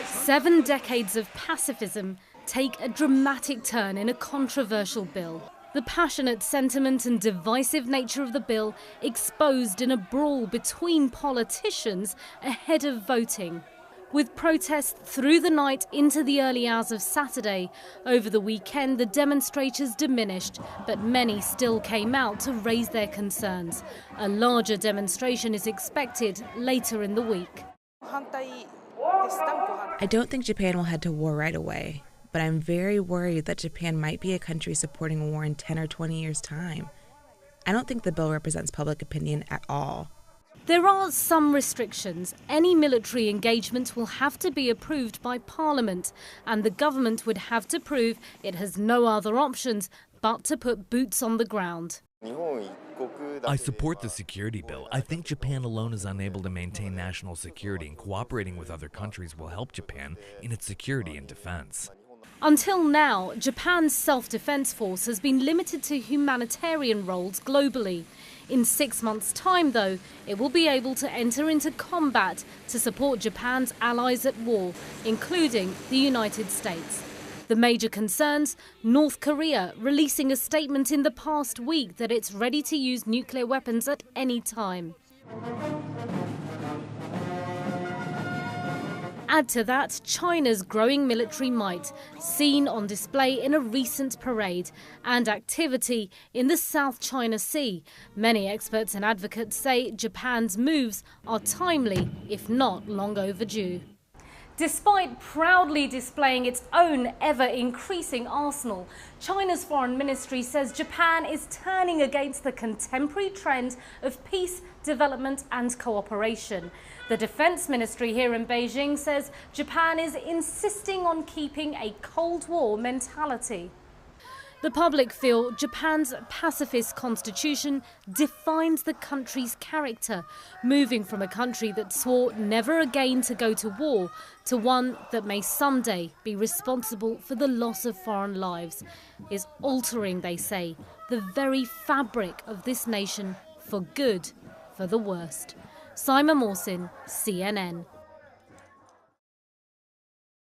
7 decades of pacifism take a dramatic turn in a controversial bill. The passionate sentiment and divisive nature of the bill exposed in a brawl between politicians ahead of voting. With protests through the night into the early hours of Saturday, over the weekend the demonstrators diminished, but many still came out to raise their concerns. A larger demonstration is expected later in the week. I don't think Japan will head to war right away, but I'm very worried that Japan might be a country supporting a war in 10 or 20 years' time. I don't think the bill represents public opinion at all. There are some restrictions. Any military engagement will have to be approved by Parliament, and the government would have to prove it has no other options but to put boots on the ground. I support the security bill. I think Japan alone is unable to maintain national security, and cooperating with other countries will help Japan in its security and defense. Until now, Japan's self-defense force has been limited to humanitarian roles globally. In 6 months' time, though, it will be able to enter into combat to support Japan's allies at war, including the United States. The major concerns: North Korea releasing a statement in the past week that it's ready to use nuclear weapons at any time. Add to that China's growing military might, seen on display in a recent parade, and activity in the South China Sea. Many experts and advocates say Japan's moves are timely, if not long overdue. Despite proudly displaying its own ever-increasing arsenal, China's foreign ministry says Japan is turning against the contemporary trend of peace, development and cooperation. The defense ministry here in Beijing says Japan is insisting on keeping a Cold War mentality. The public feel Japan's pacifist constitution defines the country's character, moving from a country that swore never again to go to war to one that may someday be responsible for the loss of foreign lives, is altering, they say, the very fabric of this nation for good, for the worst. Simon Mawson, CNN.